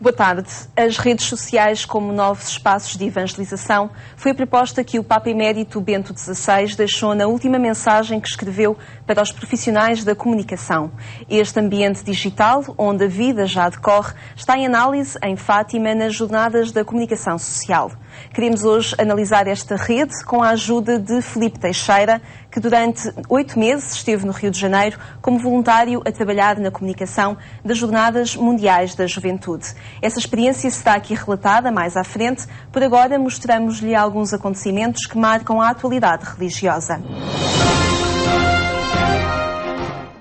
Boa tarde. As redes sociais como novos espaços de evangelização foi a proposta que o Papa Emérito Bento XVI deixou na última mensagem que escreveu para os profissionais da comunicação. Este ambiente digital, onde a vida já decorre, está em análise em Fátima nas Jornadas da Comunicação Social. Queremos hoje analisar esta rede com a ajuda de Filipe Teixeira, que durante 8 meses esteve no Rio de Janeiro como voluntário a trabalhar na comunicação das Jornadas Mundiais da Juventude. Essa experiência será aqui relatada mais à frente. Por agora, mostramos-lhe alguns acontecimentos que marcam a atualidade religiosa.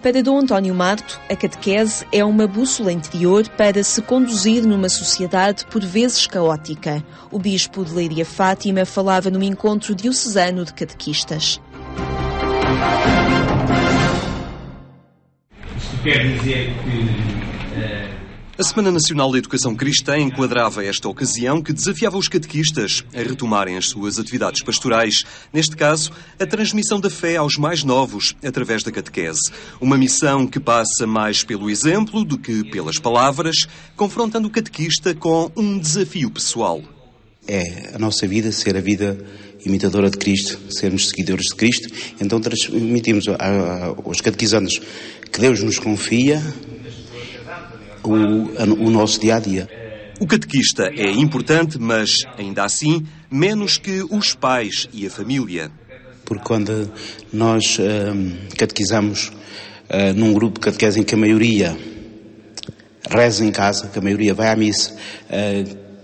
Para Dom António Marto, a catequese é uma bússola interior para se conduzir numa sociedade por vezes caótica. O bispo de Leiria Fátima falava num encontro diocesano de catequistas. Isto quer dizer que A Semana Nacional da Educação Cristã enquadrava esta ocasião que desafiava os catequistas a retomarem as suas atividades pastorais, neste caso, a transmissão da fé aos mais novos através da catequese. Uma missão que passa mais pelo exemplo do que pelas palavras, confrontando o catequista com um desafio pessoal. É a nossa vida ser a vida imitadora de Cristo, sermos seguidores de Cristo, então transmitimos aos catequizandos que Deus nos confia o nosso dia-a-dia. O catequista é importante, mas, ainda assim, menos que os pais e a família. Porque quando nós catequizamos num grupo de catequese em que a maioria reza em casa, que a maioria vai à missa,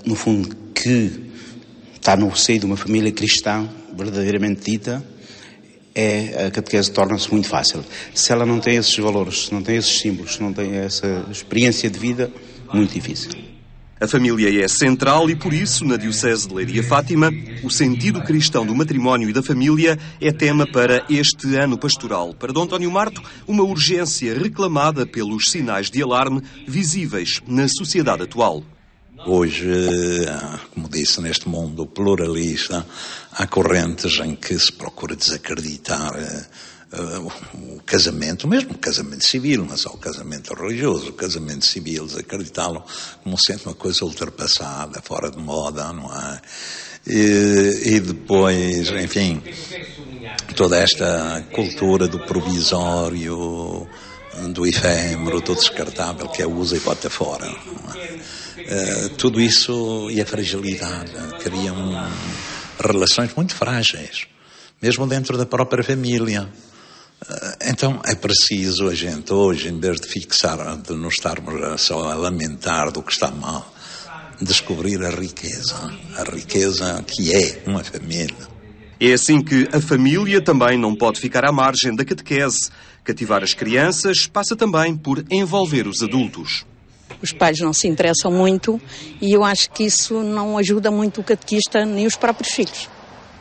no fundo, que está no seio de uma família cristã, verdadeiramente dita, a catequese torna-se muito fácil. Se ela não tem esses valores, se não tem esses símbolos, se não tem essa experiência de vida, muito difícil. A família é central e, por isso, na Diocese de Leiria Fátima, o sentido cristão do matrimónio e da família é tema para este ano pastoral. Para Dom António Marto, uma urgência reclamada pelos sinais de alarme visíveis na sociedade atual. Hoje, como disse, neste mundo pluralista, há correntes em que se procura desacreditar o casamento, mesmo o casamento civil, não só o casamento religioso, o casamento civil, desacreditá-lo como sendo uma coisa ultrapassada, fora de moda, não é? E depois, enfim, toda esta cultura do provisório, do efêmero, do descartável, que é usa e bota fora, não é? Tudo isso e a fragilidade criam relações muito frágeis, mesmo dentro da própria família. Então é preciso a gente hoje, em vez de nos estarmos só a lamentar do que está mal, descobrir a riqueza que é uma família. É assim que a família também não pode ficar à margem da catequese. Cativar as crianças passa também por envolver os adultos. Os pais não se interessam muito e eu acho que isso não ajuda muito o catequista nem os próprios filhos.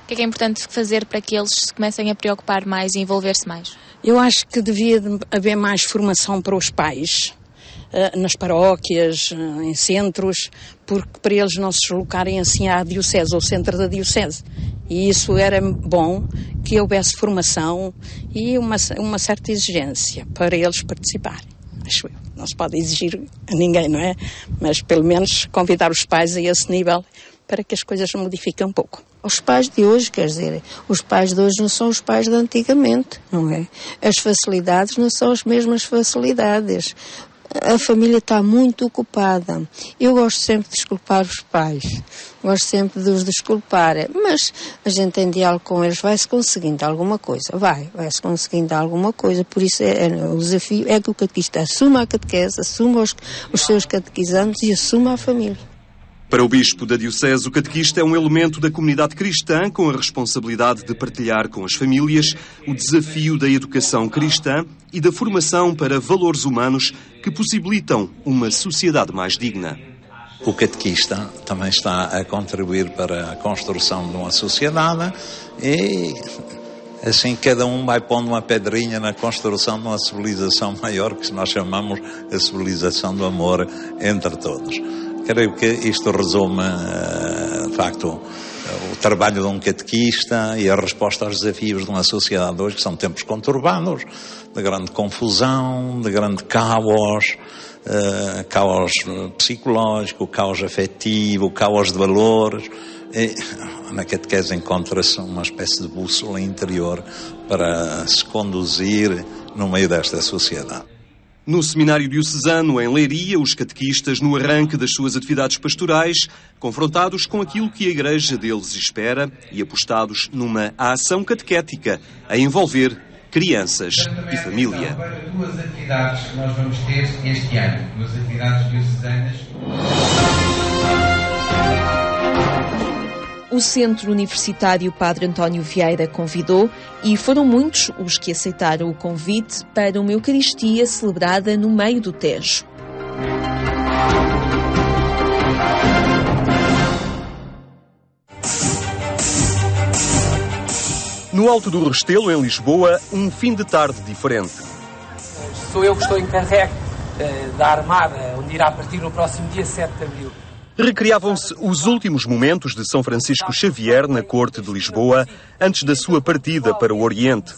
O que é importante fazer para que eles se comecem a preocupar mais e envolver-se mais? Eu acho que devia haver mais formação para os pais, nas paróquias, em centros, porque para eles não se deslocarem assim à diocese, ao centro da diocese. E isso era bom que houvesse formação e uma certa exigência para eles participarem, acho eu. Não se pode exigir a ninguém, não é? Mas pelo menos convidar os pais a esse nível para que as coisas modifiquem um pouco. Os pais de hoje, quer dizer, os pais de hoje não são os pais de antigamente, não é? As facilidades não são as mesmas facilidades. A família está muito ocupada. Eu gosto sempre de desculpar os pais. Gosto sempre de os desculpar. Mas a gente tem diálogo com eles. Vai-se conseguindo alguma coisa. Vai-se conseguindo alguma coisa. Por isso o desafio é que o catequista assuma a catequese, assuma os seus catequizantes e assuma a família. Para o bispo da Diocese, o catequista é um elemento da comunidade cristã com a responsabilidade de partilhar com as famílias o desafio da educação cristã e da formação para valores humanos que possibilitam uma sociedade mais digna. O catequista também está a contribuir para a construção de uma sociedade e assim cada um vai pondo uma pedrinha na construção de uma civilização maior que nós chamamos a civilização do amor entre todos. Creio que isto resume, de facto, o trabalho de um catequista e a resposta aos desafios de uma sociedade hoje, que são tempos conturbados, de grande confusão, de grande caos, caos psicológico, caos afetivo, caos de valores. E na catequese encontra-se uma espécie de bússola interior para se conduzir no meio desta sociedade. No Seminário Diocesano, em Leiria, os catequistas, no arranque das suas atividades pastorais, confrontados com aquilo que a Igreja deles espera e apostados numa ação catequética a envolver crianças e família. Duas atividades que nós vamos ter este ano, duas atividades diocesanas. O Centro Universitário Padre António Vieira convidou e foram muitos os que aceitaram o convite para uma Eucaristia celebrada no meio do Tejo. No Alto do Restelo, em Lisboa, um fim de tarde diferente. Sou eu que estou encarregue da Armada, onde irá partir no próximo dia 7 de abril. Recriavam-se os últimos momentos de São Francisco Xavier na corte de Lisboa, antes da sua partida para o Oriente.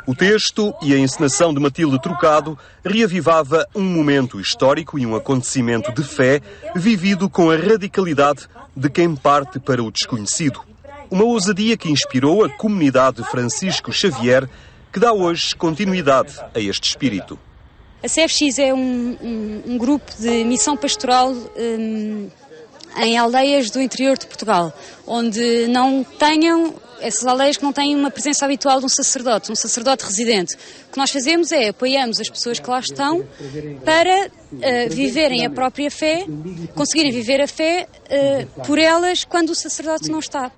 O texto e a encenação de Matilde Trocado reavivava um momento histórico e um acontecimento de fé vivido com a radicalidade de quem parte para o desconhecido. Uma ousadia que inspirou a comunidade Francisco Xavier, que dá hoje continuidade a este espírito. A CFX é um grupo de missão pastoral em aldeias do interior de Portugal, onde não tenham, essas aldeias que não têm uma presença habitual de um sacerdote residente. O que nós fazemos é apoiamos as pessoas que lá estão para viverem a própria fé, conseguirem viver a fé por elas quando o sacerdote não está.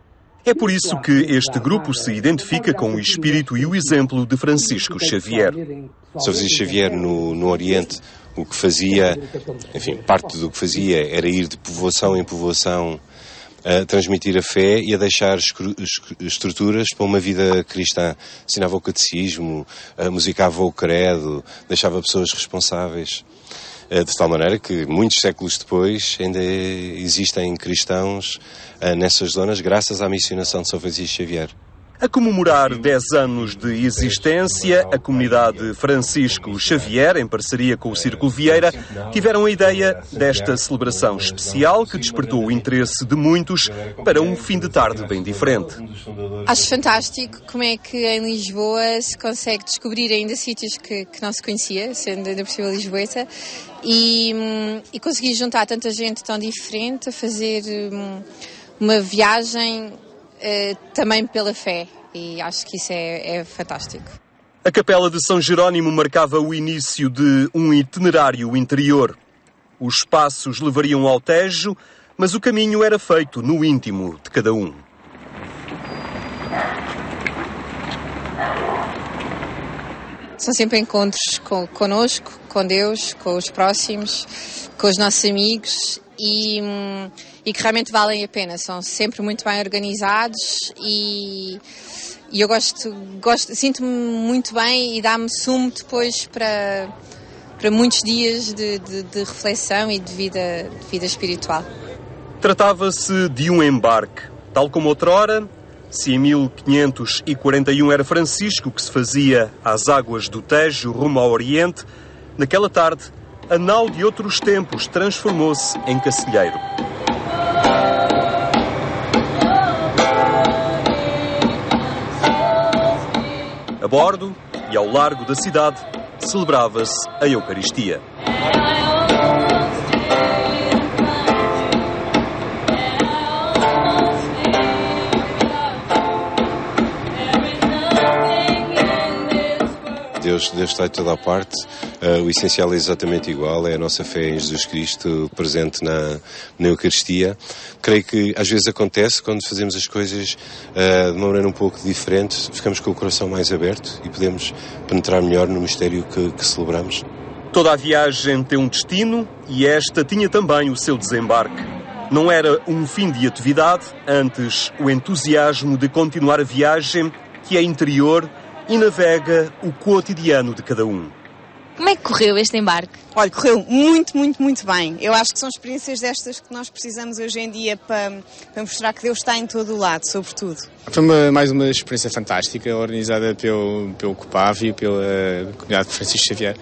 É por isso que este grupo se identifica com o espírito e o exemplo de Francisco Xavier. São Francisco Xavier no Oriente, o que fazia, enfim, parte do que fazia era ir de povoação em povoação a transmitir a fé e a deixar estruturas para uma vida cristã. Ensinava o catecismo, musicava o credo, deixava pessoas responsáveis. De tal maneira que muitos séculos depois ainda existem cristãos nessas zonas graças à missionação de São Francisco Xavier. A comemorar 10 anos de existência, a comunidade Francisco Xavier, em parceria com o Círculo Vieira, tiveram a ideia desta celebração especial que despertou o interesse de muitos para um fim de tarde bem diferente. Acho fantástico como é que em Lisboa se consegue descobrir ainda sítios que não se conhecia, sendo ainda por cima lisboeta, e conseguir juntar tanta gente tão diferente a fazer uma viagem também pela fé, e acho que isso é fantástico. A Capela de São Jerónimo marcava o início de um itinerário interior. Os passos levariam ao Tejo, mas o caminho era feito no íntimo de cada um. São sempre encontros connosco, com Deus, com os próximos, com os nossos amigos, e que realmente valem a pena. São sempre muito bem organizados e eu sinto-me muito bem e dá-me sumo depois para muitos dias de reflexão e de vida espiritual. Tratava-se de um embarque. Tal como outrora, se em 1541 era Francisco que se fazia às águas do Tejo rumo ao Oriente, naquela tarde a nau de outros tempos transformou-se em cacilheiro. A bordo e ao largo da cidade celebrava-se a Eucaristia. Deus está em toda a parte, o essencial é exatamente igual, é a nossa fé em Jesus Cristo presente na Eucaristia. Creio que às vezes acontece, quando fazemos as coisas de uma maneira um pouco diferente, ficamos com o coração mais aberto e podemos penetrar melhor no mistério que celebramos. Toda a viagem tem um destino e esta tinha também o seu desembarque. Não era um fim de atividade, antes o entusiasmo de continuar a viagem, que é interior e navega o cotidiano de cada um. Como é que correu este embarque? Olha, correu muito, muito, muito bem. Eu acho que são experiências destas que nós precisamos hoje em dia para mostrar que Deus está em todo o lado, sobretudo. Foi mais uma experiência fantástica, organizada pelo COPAV e pela comunidade de Francisco Xavier.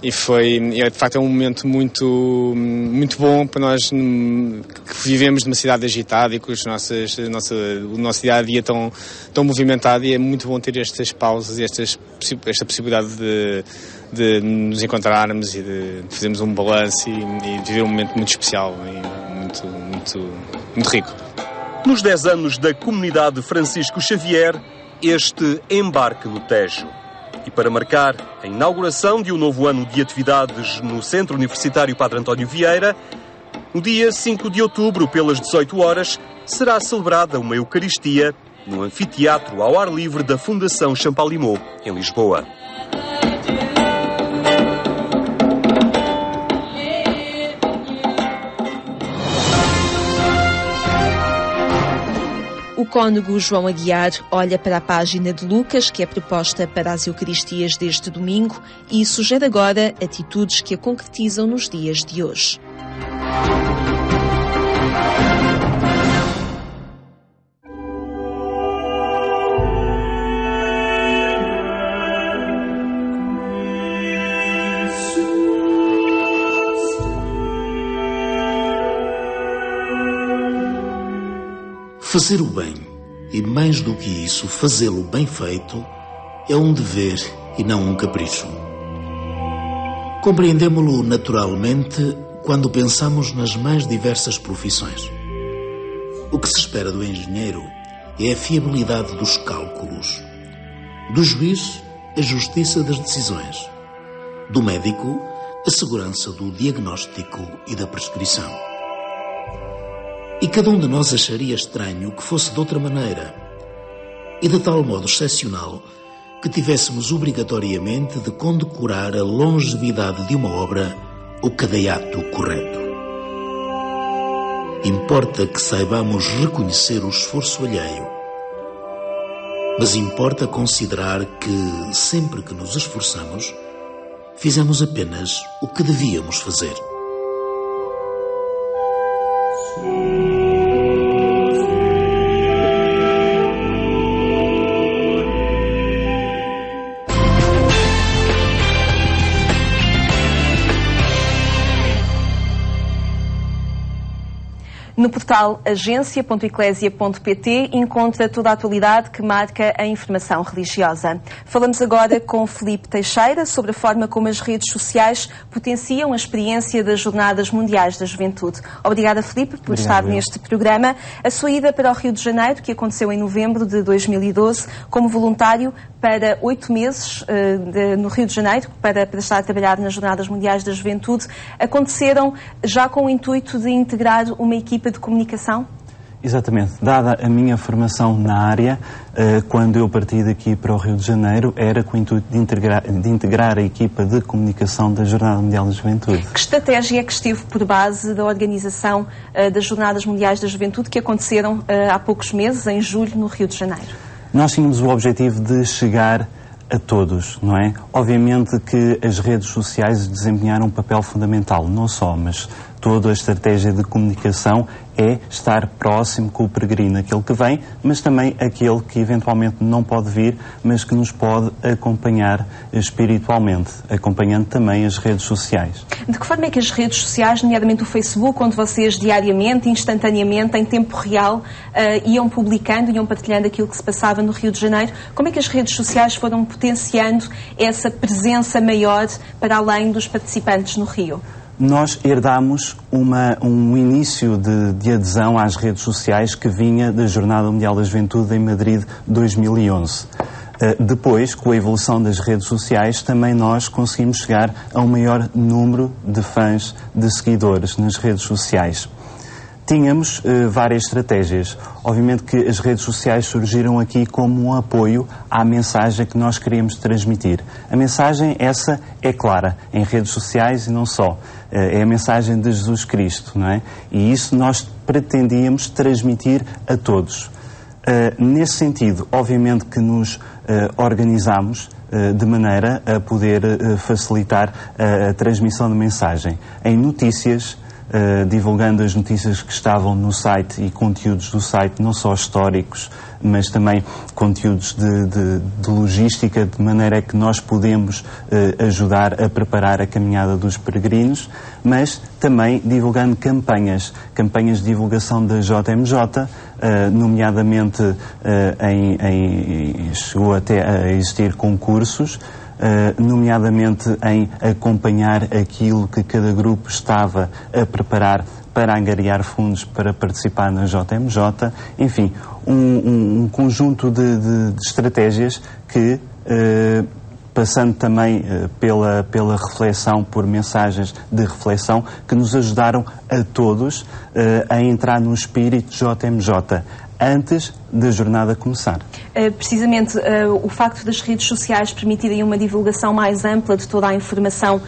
E de facto é um momento muito, muito bom para nós que vivemos numa cidade agitada e com o nosso dia-a-dia tão movimentado, e é muito bom ter estas pausas e esta possibilidade de nos encontrarmos e de fazermos um balanço e viver um momento muito especial e muito rico. Nos 10 anos da comunidade Francisco Xavier, este embarque no Tejo. E para marcar a inauguração de um novo ano de atividades no Centro Universitário Padre António Vieira, no dia 5 de outubro, pelas 18 horas, será celebrada uma Eucaristia no anfiteatro ao ar livre da Fundação Champalimau, em Lisboa. O cônego João Aguiar olha para a página de Lucas, que é proposta para as Eucaristias deste domingo, e sugere agora atitudes que a concretizam nos dias de hoje. Fazer o bem, e mais do que isso, fazê-lo bem feito, é um dever e não um capricho. Compreendemo-lo naturalmente quando pensamos nas mais diversas profissões. O que se espera do engenheiro é a fiabilidade dos cálculos, do juiz, a justiça das decisões, do médico, a segurança do diagnóstico e da prescrição. E cada um de nós acharia estranho que fosse de outra maneira, e de tal modo excepcional que tivéssemos obrigatoriamente de condecorar a longevidade de uma obra ou cada ato correto. Importa que saibamos reconhecer o esforço alheio, mas importa considerar que, sempre que nos esforçamos, fizemos apenas o que devíamos fazer. No portal agência.eclésia.pt encontra toda a atualidade que marca a informação religiosa. Falamos agora com Filipe Teixeira sobre a forma como as redes sociais potenciam a experiência das Jornadas Mundiais da Juventude. Obrigada, Filipe, por estar neste programa. A sua ida para o Rio de Janeiro, que aconteceu em novembro de 2012, como voluntário para 8 meses no Rio de Janeiro, para estar a trabalhar nas Jornadas Mundiais da Juventude, aconteceram já com o intuito de integrar uma equipa de comunicação? Exatamente. Dada a minha formação na área, quando eu parti daqui para o Rio de Janeiro, era com o intuito de integrar a equipa de comunicação da Jornada Mundial da Juventude. Que estratégia é que esteve por base da organização das Jornadas Mundiais da Juventude, que aconteceram há poucos meses, em julho, no Rio de Janeiro? Nós tínhamos o objetivo de chegar a todos, não é? Obviamente que as redes sociais desempenharam um papel fundamental, não só, mas toda a estratégia de comunicação é estar próximo com o peregrino, aquele que vem, mas também aquele que eventualmente não pode vir, mas que nos pode acompanhar espiritualmente, acompanhando também as redes sociais. De que forma é que as redes sociais, nomeadamente o Facebook, onde vocês diariamente, instantaneamente, em tempo real, iam publicando, iam partilhando aquilo que se passava no Rio de Janeiro, como é que as redes sociais foram potenciando essa presença maior para além dos participantes no Rio? Nós herdámos um início de adesão às redes sociais que vinha da Jornada Mundial da Juventude em Madrid 2011. Depois, com a evolução das redes sociais, também nós conseguimos chegar a um maior número de fãs, de seguidores nas redes sociais. Tínhamos várias estratégias. Obviamente que as redes sociais surgiram aqui como um apoio à mensagem que nós queríamos transmitir. A mensagem essa é clara, em redes sociais e não só. É a mensagem de Jesus Cristo, não é? E isso nós pretendíamos transmitir a todos. Nesse sentido, obviamente que nos organizámos de maneira a poder facilitar a transmissão de mensagem. Em notícias, divulgando as notícias que estavam no site e conteúdos do site, não só históricos, mas também conteúdos de logística, de maneira a que nós podemos ajudar a preparar a caminhada dos peregrinos, mas também divulgando campanhas de divulgação da JMJ, nomeadamente chegou até a existir concursos, nomeadamente em acompanhar aquilo que cada grupo estava a preparar para angariar fundos para participar na JMJ, enfim, um conjunto de estratégias que, passando também pela reflexão, por mensagens de reflexão, que nos ajudaram a todos a entrar no espírito JMJ, antes da jornada começar. Precisamente o facto das redes sociais permitirem uma divulgação mais ampla de toda a informação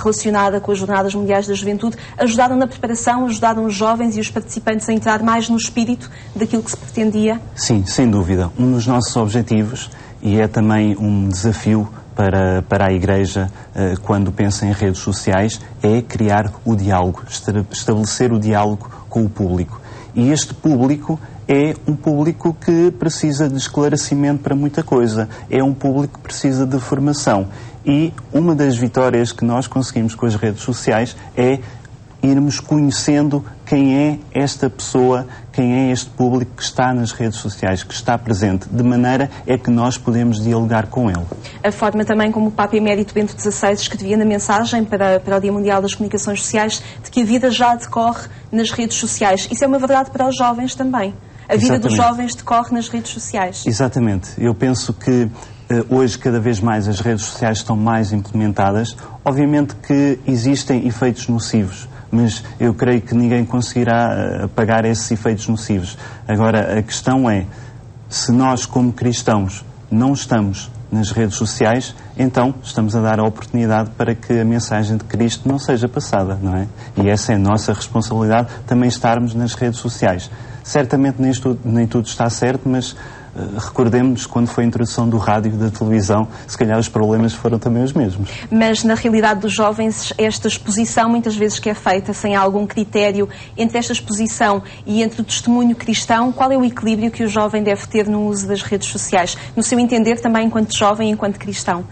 relacionada com as Jornadas Mundiais da Juventude, ajudaram na preparação, ajudaram os jovens e os participantes a entrar mais no espírito daquilo que se pretendia? Sim, sem dúvida. Um dos nossos objetivos, e é também um desafio para a Igreja quando pensa em redes sociais, é criar o diálogo, estabelecer o diálogo com o público. E este público é um público que precisa de esclarecimento para muita coisa. É um público que precisa de formação. E uma das vitórias que nós conseguimos com as redes sociais é irmos conhecendo quem é esta pessoa, quem é este público que está nas redes sociais, que está presente, de maneira é que nós podemos dialogar com ele. A forma também como o Papa Emérito Bento XVI escrevia na mensagem para o Dia Mundial das Comunicações Sociais, de que a vida já decorre nas redes sociais. Isso é uma verdade para os jovens também. A vida dos jovens decorre nas redes sociais. Exatamente. Eu penso que hoje cada vez mais as redes sociais estão mais implementadas. Obviamente que existem efeitos nocivos, mas eu creio que ninguém conseguirá apagar esses efeitos nocivos. Agora, a questão é, se nós como cristãos não estamos nas redes sociais, então estamos a dar a oportunidade para que a mensagem de Cristo não seja passada, não é? E essa é a nossa responsabilidade, também estarmos nas redes sociais. Certamente nem tudo está certo, mas recordemos quando foi a introdução do rádio e da televisão, se calhar os problemas foram também os mesmos. Mas na realidade dos jovens, esta exposição muitas vezes que é feita sem algum critério entre esta exposição e entre o testemunho cristão, qual é o equilíbrio que o jovem deve ter no uso das redes sociais? No seu entender também enquanto jovem e enquanto cristão?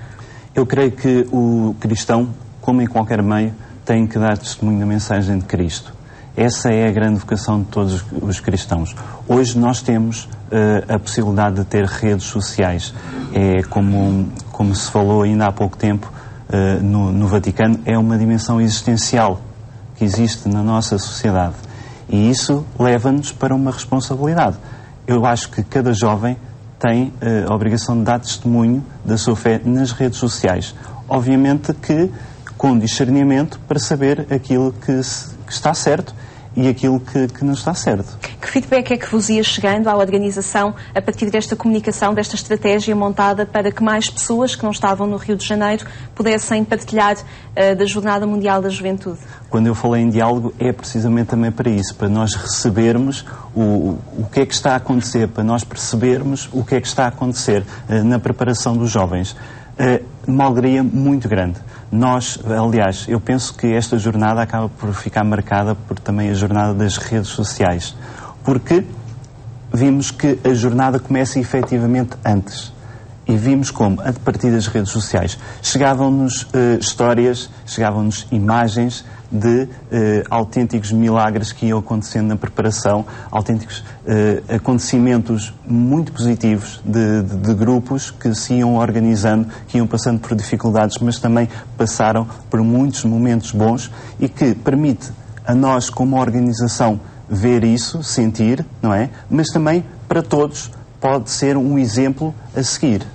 Eu creio que o cristão, como em qualquer meio, tem que dar testemunho da mensagem de Cristo. Essa é a grande vocação de todos os cristãos. Hoje nós temos a possibilidade de ter redes sociais. É como se falou ainda há pouco tempo no Vaticano, é uma dimensão existencial que existe na nossa sociedade. E isso leva-nos para uma responsabilidade. Eu acho que cada jovem tem a obrigação de dar testemunho da sua fé nas redes sociais. Obviamente que com discernimento para saber aquilo que está certo e aquilo que não está certo. Que feedback é que vos ia chegando à organização a partir desta comunicação, desta estratégia montada para que mais pessoas que não estavam no Rio de Janeiro pudessem partilhar da Jornada Mundial da Juventude? Quando eu falei em diálogo é precisamente também para isso, para nós recebermos o que é que está a acontecer, para nós percebermos o que é que está a acontecer na preparação dos jovens. Uma alegria muito grande. Nós, aliás, eu penso que esta jornada acaba por ficar marcada por também a jornada das redes sociais, porque vimos que a jornada começa efetivamente antes. E vimos como, a partir das redes sociais, chegavam-nos histórias, chegavam-nos imagens de autênticos milagres que iam acontecendo na preparação, autênticos acontecimentos muito positivos de grupos que se iam organizando, que iam passando por dificuldades, mas também passaram por muitos momentos bons e que permite a nós, como organização, ver isso, sentir, não é? Mas também, para todos, pode ser um exemplo a seguir.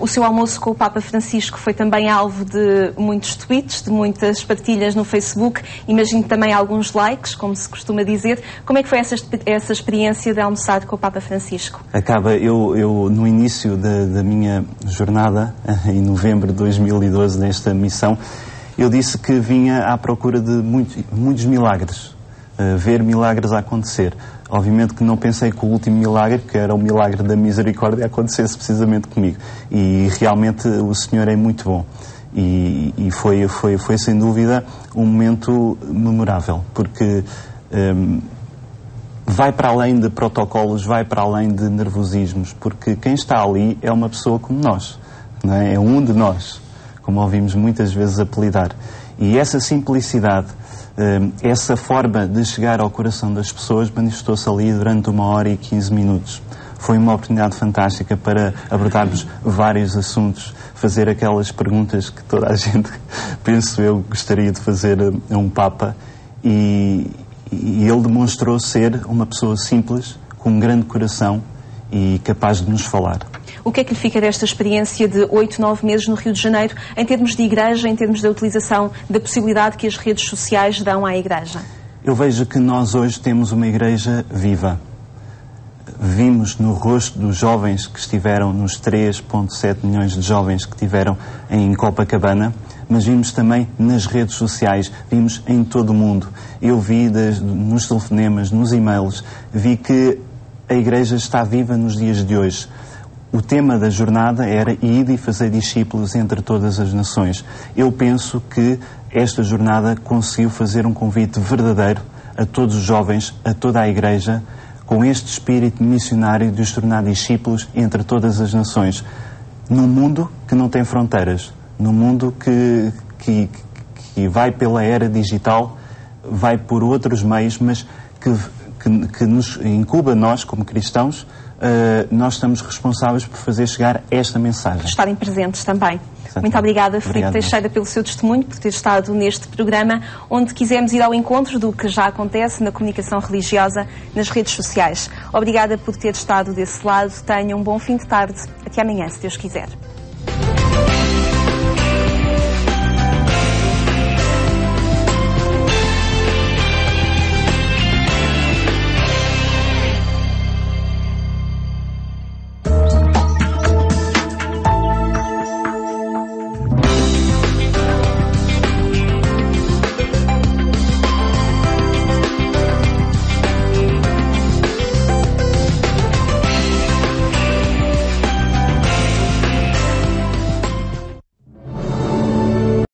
O seu almoço com o Papa Francisco foi também alvo de muitos tweets, de muitas partilhas no Facebook, imagino também alguns likes, como se costuma dizer. Como é que foi essa experiência de almoçar com o Papa Francisco? Eu no início da minha jornada, em novembro de 2012, nesta missão, eu disse que vinha à procura de muitos milagres. ver milagres a acontecer. Obviamente que não pensei que o último milagre, que era o milagre da misericórdia, acontecesse precisamente comigo. E realmente o Senhor é muito bom. E foi sem dúvida um momento memorável, porque vai para além de protocolos, vai para além de nervosismos, porque quem está ali é uma pessoa como nós, não é? É um de nós, como ouvimos muitas vezes apelidar. E essa simplicidade, essa forma de chegar ao coração das pessoas manifestou-se ali durante 1h15. Foi uma oportunidade fantástica para abordarmos vários assuntos, fazer aquelas perguntas que toda a gente, penso eu, gostaria de fazer a um Papa, e ele demonstrou ser uma pessoa simples, com um grande coração e capaz de nos falar. O que é que lhe fica desta experiência de 8, 9 meses no Rio de Janeiro, em termos de igreja, em termos da utilização da possibilidade que as redes sociais dão à igreja? Eu vejo que nós hoje temos uma igreja viva. Vimos no rosto dos jovens que estiveram, nos 3,7 milhões de jovens que estiveram em Copacabana, mas vimos também nas redes sociais, vimos em todo o mundo. Eu vi nos telefonemas, nos e-mails, vi que a igreja está viva nos dias de hoje. O tema da jornada era ide e fazer discípulos entre todas as nações. Eu penso que esta jornada conseguiu fazer um convite verdadeiro a todos os jovens, a toda a igreja, com este espírito missionário de os tornar discípulos entre todas as nações, num mundo que não tem fronteiras, num mundo que vai pela era digital, vai por outros meios, mas que nos incuba, nós como cristãos, nós estamos responsáveis por fazer chegar esta mensagem. Por estarem presentes também. Muito obrigada, Filipe Teixeira, pelo seu testemunho, por ter estado neste programa, onde quisemos ir ao encontro do que já acontece na comunicação religiosa nas redes sociais. Obrigada por ter estado desse lado. Tenha um bom fim de tarde. Até amanhã, se Deus quiser.